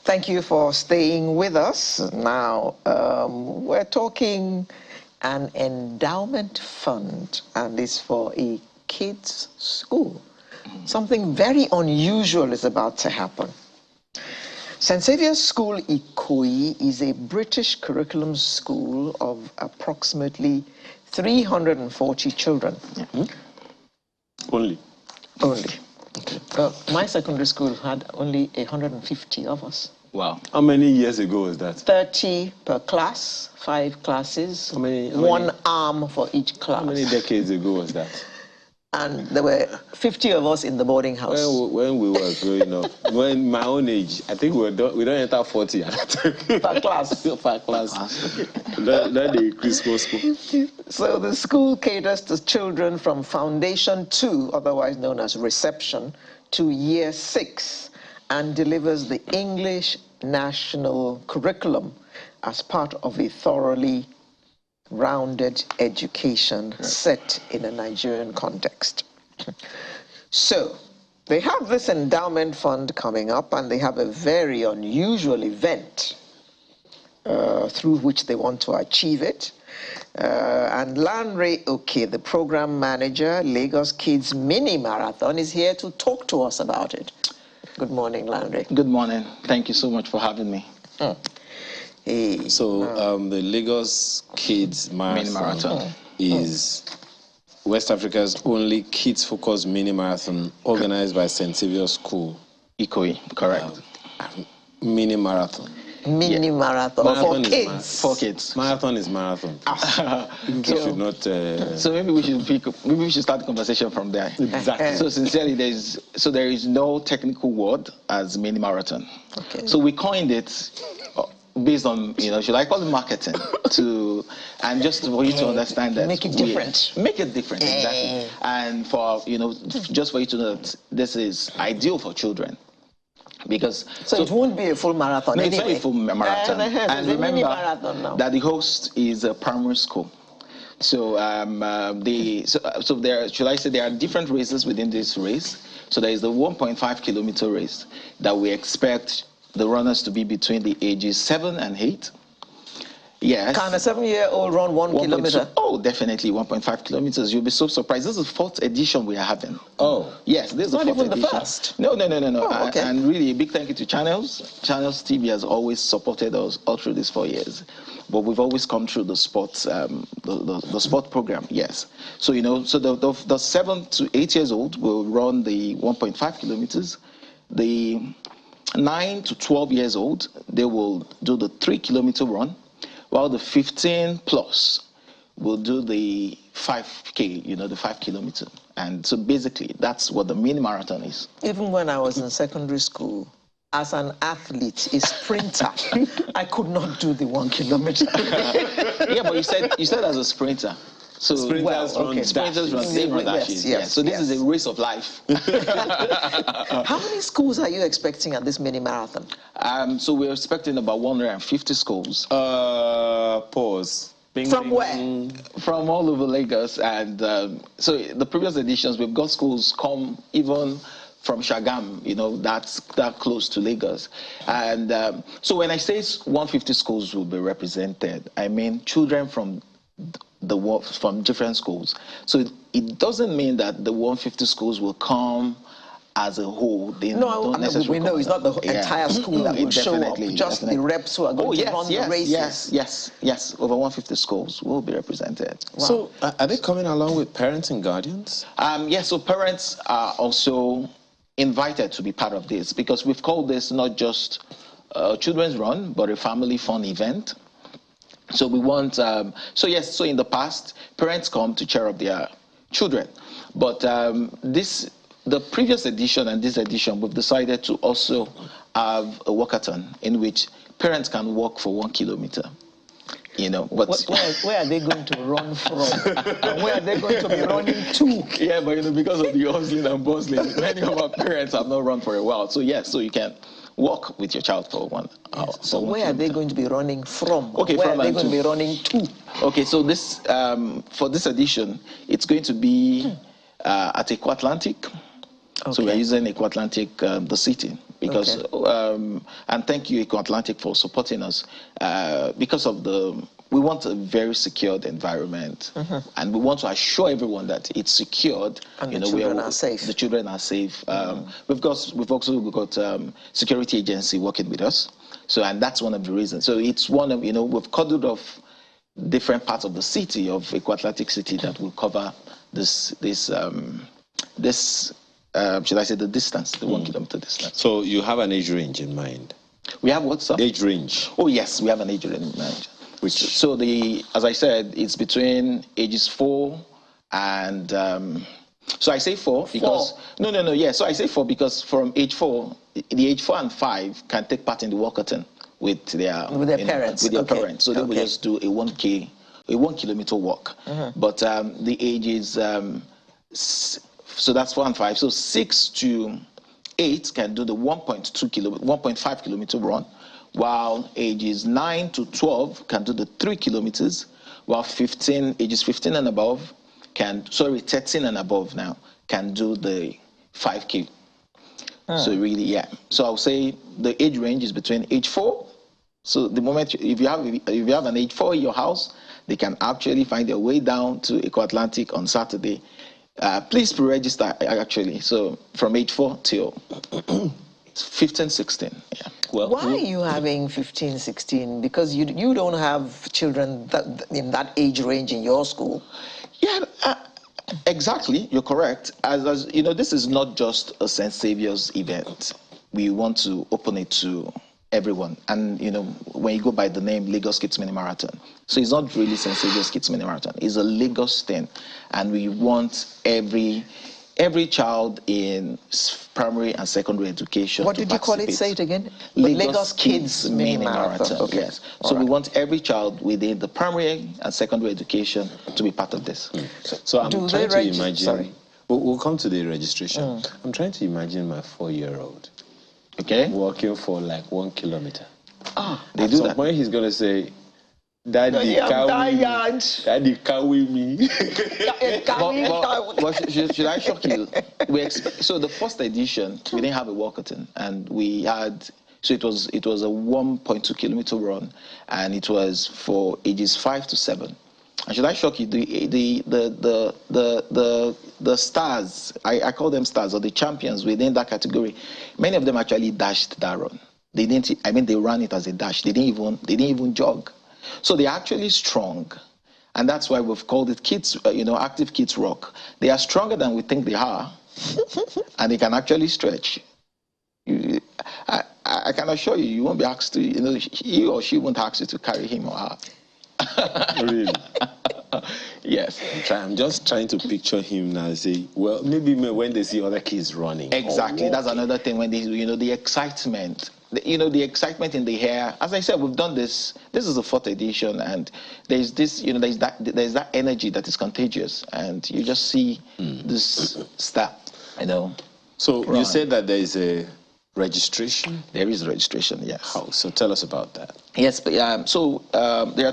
Thank you for staying with us. Now, we're talking an endowment fund, and it's for a kids' school. Something very unusual is about to happen. St.Saviours School Ikoyi is a British curriculum school of approximately 340 children. Only? Only. Okay. My secondary school had only 150 of us. Wow. How many years ago was that? 30 per class, 5 classes, one arm for each class. How many decades ago was that? And there were 50 of us in the boarding house. When we were growing up, when my own age, I think we don't enter 40 per class. Per class. That the Christmas school. So the school caters to children from Foundation 2, otherwise known as Reception, to Year 6, and delivers the English National Curriculum as part of a thoroughly rounded education set in a Nigerian context. So they have this endowment fund coming up, and they have a very unusual event through which they want to achieve it. And Lanre Oke, the program manager, Lagos Kids Mini Marathon, is here to talk to us about it. Good morning, Lanre. Good morning. Thank you so much for having me. Hey, so the Lagos Kids Marathon is West Africa's only kids-focused mini marathon organized by St.Saviours School. Ikoyi, correct. Mini marathon. Mini marathon for kids. For kids. Marathon is marathon. People should not. So maybe we should start the conversation from there. Exactly. So sincerely, there is no technical word as mini marathon. Okay. So we coined it based on, should I call it marketing, and just for you to understand that. Make it different. Make it different, exactly. And for, just for you to know that this is ideal for children. Because so it won't be a full marathon. No, anyway. It's not a full marathon. And remember that the host is a primary school. So there are different races within this race. So there is the 1.5 kilometer race that we expect the runners to be between the ages 7 and 8. Yes. Can a 7-year-old run 1 kilometer? Oh, definitely 1.5 kilometers. You'll be so surprised. This is the 4th edition we are having. Oh. Yes, this is the 4th edition. Not even the first? No. Oh, okay. And really a big thank you to Channels. Channels TV has always supported us all through these 4 years. But we've always come through the sports, the sport program, yes. So, so the 7 to 8 years old will run the 1.5 kilometers. The 9 to 12 years old, they will do the 3-kilometer run, while the 15 plus will do the 5K, the 5 kilometer. And so basically, that's what the mini marathon is. Even when I was in secondary school, as an athlete, a sprinter, I could not do the 1 kilometer. Yeah, but you said as a sprinter. So sprinters run dashes. Yes. So this is a race of life. How many schools are you expecting at this mini marathon? So we're expecting about 150 schools. Pause. From where? From all over Lagos. And so the previous editions, we've got schools come even from Shagam, that's that close to Lagos. And so when I say 150 schools will be represented, I mean children from different schools. So it doesn't mean that the 150 schools will come as a whole. We know it's not the entire school that will show up, just the reps who are going to run the races. Yes, over 150 schools will be represented. Wow. So are they coming along with parents and guardians? Yes, so parents are also invited to be part of this, because we've called this not just a children's run, but a family fun event. So we want, so in the past, parents come to cheer up their children. But the previous edition and this edition, we've decided to also have a walkathon in which parents can walk for 1 kilometer. But where are they going to run from? And where are they going to be running to? Yeah, but because of the hustling and bustling, many of our parents have not run for a while. So yes, so you can walk with your child for 1 hour. Yes. So where are they going to be running from? Okay, where are they going to be running to? Okay, so this for this edition, it's going to be at Eco Atlantic. Okay. So we're using Eco Atlantic, the city. because, and thank you, Eco Atlantic, for supporting us. Because of we want a very secured environment, and we want to assure everyone that it's secured. And the children are safe. The children are safe. We've also got security agency working with us. So, and that's one of the reasons. So it's one of, we've cordoned off different parts of the city of Eco Atlantic City that will cover should I say the distance, the 1 kilometer distance. So you have an age range in mind? We have what, sir? Age range. Oh, yes, we have an age range in mind. So as I said, it's between ages 4 and, so I say 4 because, so I say 4 because from age 4, the age 4 and 5 can take part in the walkathon with their parents. Parents. So they will just do a 1 kilometer walk. But the age is, so that's 4 and 5. So 6 to 8 can do the 1.5 kilometer run, while ages 9 to 12 can do the 3 kilometers, while ages 15 and above 13 and above now can do the 5K. So really, yeah. So I'll say the age range is between age 4. So the moment if you have an age 4 in your house, they can actually find their way down to Eco Atlantic on Saturday. Please pre-register actually. So from age 4 till 15, 16. Yeah. Well, why are you having 15, 16? Because you don't have children in that age range in your school. Yeah, exactly. You're correct. As you know, this is not just a St.Saviours event. We want to open it to everyone. And when you go by the name Lagos Kids Mini Marathon, so it's not really St.Saviours Kids Mini Marathon. It's a Lagos thing, and we want every child in primary and secondary education. What did you call it? Say it again. Lagos Kids Mini Marathon. Okay. Yes. So we want every child within the primary and secondary education to be part of this. So I'm trying to imagine. Sorry. We'll come to the registration. I'm trying to imagine my 4-year-old. Okay. Walking for like 1 kilometer. They At do some that. point he's gonna say, Daddy, carry me. But should I shock you? So the first edition, we didn't have a walkathon, and we had. So it was a 1.2 kilometer run, and it was for ages 5 to 7. And should I shock you? The stars, I call them stars, or the champions within that category, many of them actually dashed that run. They didn't. I mean, they ran it as a dash. They didn't even jog. So they're actually strong, and that's why we've called it kids. Active Kids Rock. They are stronger than we think they are, and they can actually stretch. I can assure you, you won't be asked to. He or she won't ask you to carry him or her. Really? Yes. I'm just trying to picture him now and say, well, maybe when they see other kids running. Exactly. That's another thing when they, the excitement. The excitement in the air. As I said, we've done this. This is the 4th edition, and there's this, there's that energy that is contagious, and you just see this stuff, So you said that there is a registration? There is registration, yes. How? So tell us about that. Yes, but there are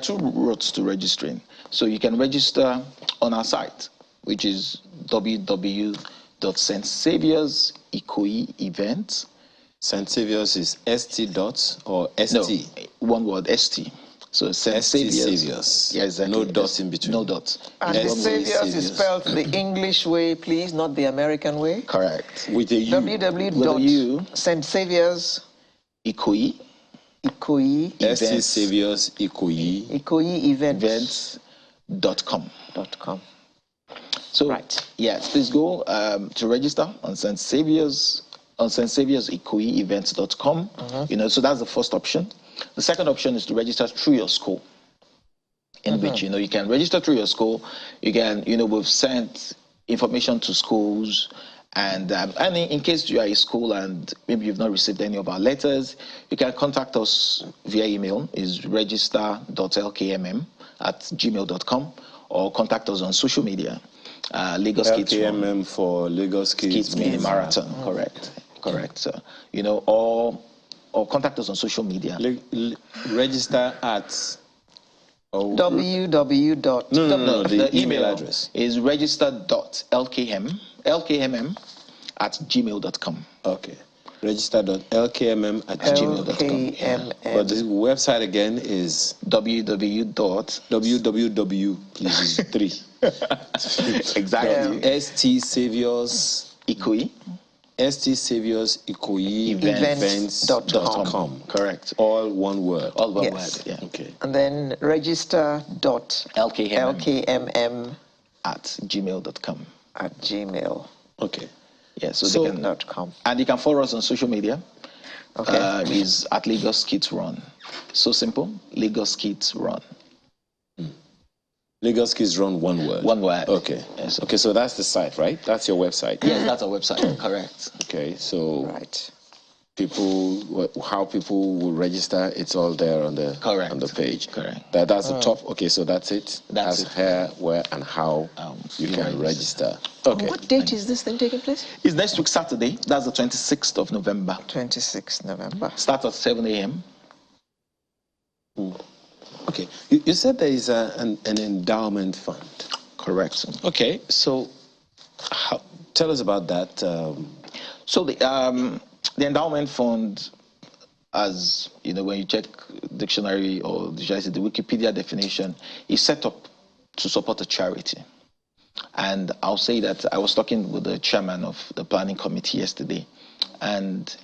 2 routes to registering. So you can register on our site, which is www.St.Saviours St.Saviours is ST dot or ST? No, one word, ST. So St.Saviours. Yeah, exactly. No dot in between. No dot. And the Saviours is spelled the English way, please, not the American way. Correct. With a U. www.St.Saviours Ikoyi St.Saviours Ikoyi events.com. So yes, please go to register on St.Saviours Ikoyi events.com. So that's the first option. The second option is to register through your school, in which you can register through your school. You can we've sent information to schools, and in case you are a school and maybe you've not received any of our letters, you can contact us via email. Is register.lkmm@gmail.com, or contact us on social media. Lagos Kids LKMM for Lagos Kids Mini Marathon. Correct. So, or contact us on social media. Register at www. No, the email address is register.lkmm@gmail.com. Okay. Register.lkmm@gmail.com. LKMM. But the website again is www. Please use 3. Exactly. St.Saviours Ikoyi. St.Saviours Events.com. Correct. All one word. All one Yes. word. Yeah. Okay. And then register.lkmm at gmail.com. at gmail. Okay. Yeah, so So they can .com. and you can follow us on social media. Okay. Is at Lagos Kids Run. So simple. Lagos Kids Run. Lagos Kids Run, one word. One word. Okay. Yes. Okay, so that's the site, right? That's your website. Yes, that's our website. Correct. Okay, so Right. how people will register, it's all there on the Correct. on the page. Correct. That's the top. Okay, so that's it. That's it. Where, and how you can register. Okay. What date is this thing taking place? It's next week Saturday. That's the 26th of November. 26th November. Start at 7 a.m. Okay. You said there is an endowment fund. Correct. Okay. So tell us about that. So the endowment fund, as you know, when you check dictionary or the Wikipedia definition, is set up to support a charity. And I'll say that I was talking with the chairman of the planning committee yesterday, and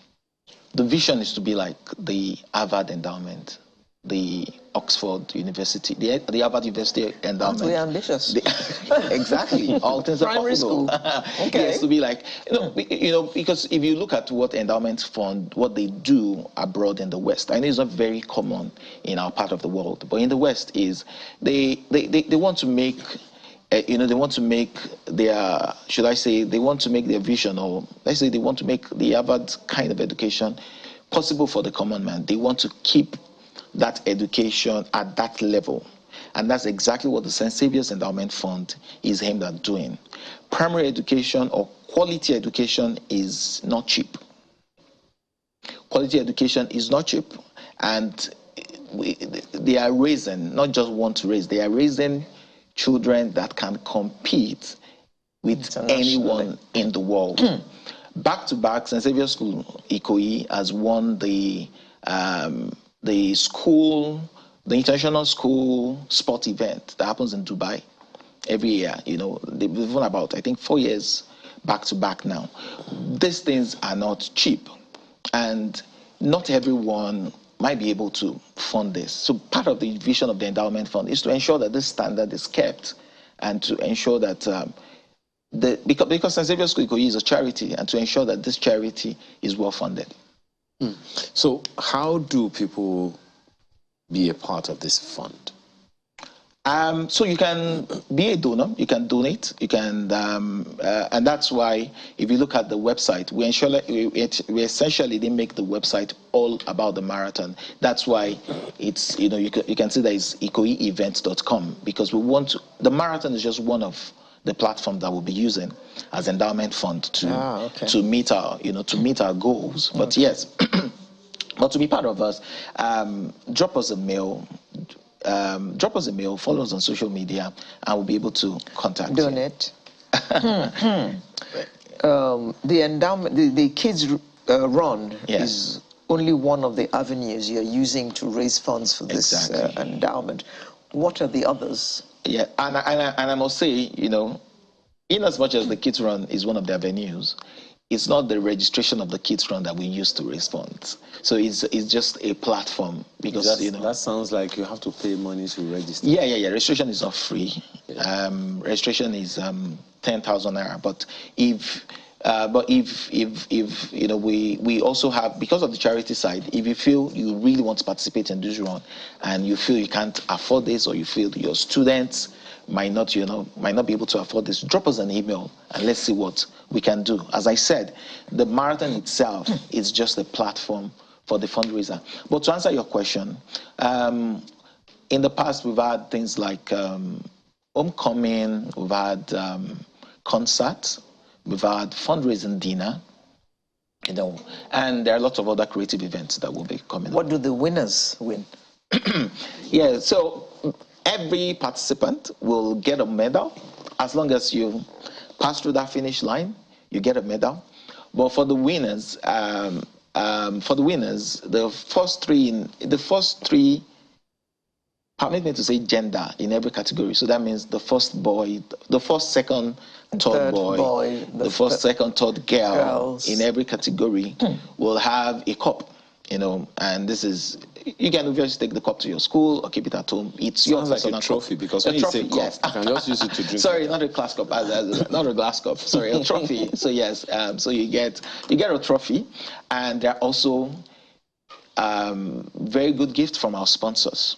the vision is to be like the Harvard Endowment, the Oxford University, the Harvard University Endowment. We're ambitious. Exactly. All things are Primary possible. school. Okay. Yes, to be like, because if you look at what endowment fund, what they do abroad in the West, I know it's not very common in our part of the world, but in the West is they want to make, they want to make their, should I say, they want to make their vision, or let's say they want to make the Harvard kind of education possible for the common man. They want to keep that education at that level. And that's exactly what the St.Saviours Endowment Fund is aimed at doing. Primary education or quality education is not cheap. Quality education is not cheap, and they are raising, not just want to raise, they are raising children that can compete with anyone in the world. Back to back, St.Saviours School Ikoyi has won the international school sport event that happens in Dubai every year. They've won about, I think, 4 years back to back now. These things are not cheap, and not everyone might be able to fund this. So part of the vision of the endowment fund is to ensure that this standard is kept, and to ensure that because St.Saviours School Ikoyi is a charity, and to ensure that this charity is well funded. So how do people be a part of this fund? So you can be a donor, you can donate, you can, and that's why if you look at the website, we essentially didn't make the website all about the marathon. That's why it's, you can see that it's ikoyievents.com, because we want to, the marathon is just one of the platform that we'll be using as endowment fund to meet our, to meet our goals. But yes, but to be part of us, drop us a mail. Follow us on social media, and we'll be able to contact you. Donate. The endowment, the kids run is only one of the avenues you're using to raise funds for this endowment. What are the others? Yeah, and I must say, in as much as the kids run is one of the avenues, it's not the registration of the kids run that we use to raise funds. So it's just a platform, because that sounds like you have to pay money to register. Yeah. Registration is not free. Registration is 10,000 naira. But if we also have, because of the charity side, if you feel you really want to participate in this run, and you feel you can't afford this, or you feel your students might not be able to afford this, drop us an email and let's see what we can do. As I said, the marathon itself is just a platform for the fundraiser. But to answer your question, in the past we've had things like homecoming, we've had concerts, we've had fundraising dinner, and there are lots of other creative events that will be coming. What do the winners win? Yeah, so every participant will get a medal. As long as you pass through that finish line, you get a medal. But for the winners, the first three, permit me to say gender in every category. So that means the first boy, the first, second, third boy, the first, second, third girls in every category will have a cup, and this is, you can obviously take the cup to your school or keep it at home. It's your like a trophy, because when you say cup, yes. I can just use it to drink. Sorry, not a glass cup, not a glass cup. Sorry, a trophy. So yes, so you get a trophy, and there are also very good gifts from our sponsors.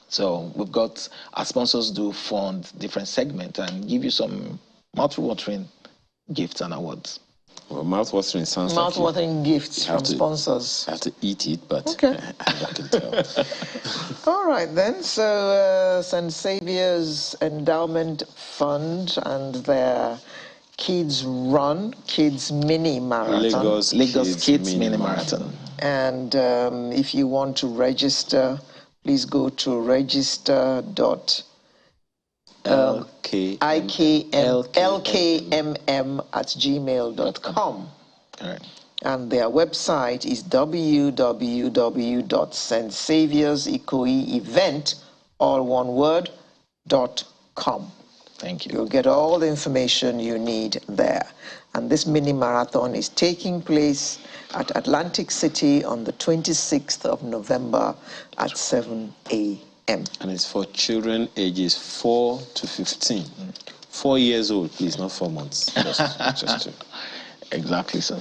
So we've got our sponsors do fund different segments and give you some mouth-watering gifts and awards. Well, mouth-watering sounds mouth-watering gifts from sponsors. I have to eat it, but okay. I can tell. All right then. So St.Saviours Endowment Fund and their Kids Mini Marathon. Lagos Kids Mini Marathon. And if you want to register, please go to register.ikmm@gmail.com. Right. And their website is www.stsavioursecoeevent, all one word, .com. Thank you. You'll get all the information you need there. And this mini marathon is taking place at Atlantic City on the 26th of November at 7 a.m. And it's for children ages 4 to 15. 4 years old, please, not 4 months. Just Exactly, sir.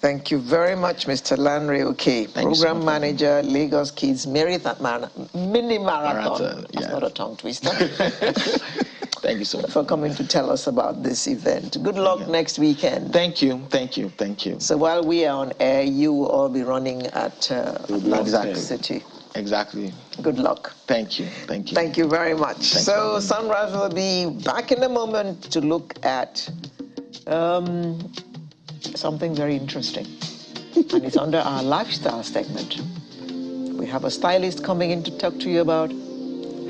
Thank you very much, Mr. Lanre Oke, Program Manager, Lagos Kids Mini Marathon. That's not a tongue twister. Thank you so much for coming to tell us about this event. Good luck next weekend. Thank you. So while we are on air, you will all be running at Atlantic City. Exactly. Good luck. Thank you. Thank you very much. So Sunrise will be back in a moment to look at something very interesting. And it's under our lifestyle segment. We have a stylist coming in to talk to you about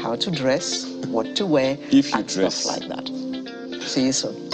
how to dress, what to wear, if you and dress stuff like that. See you soon.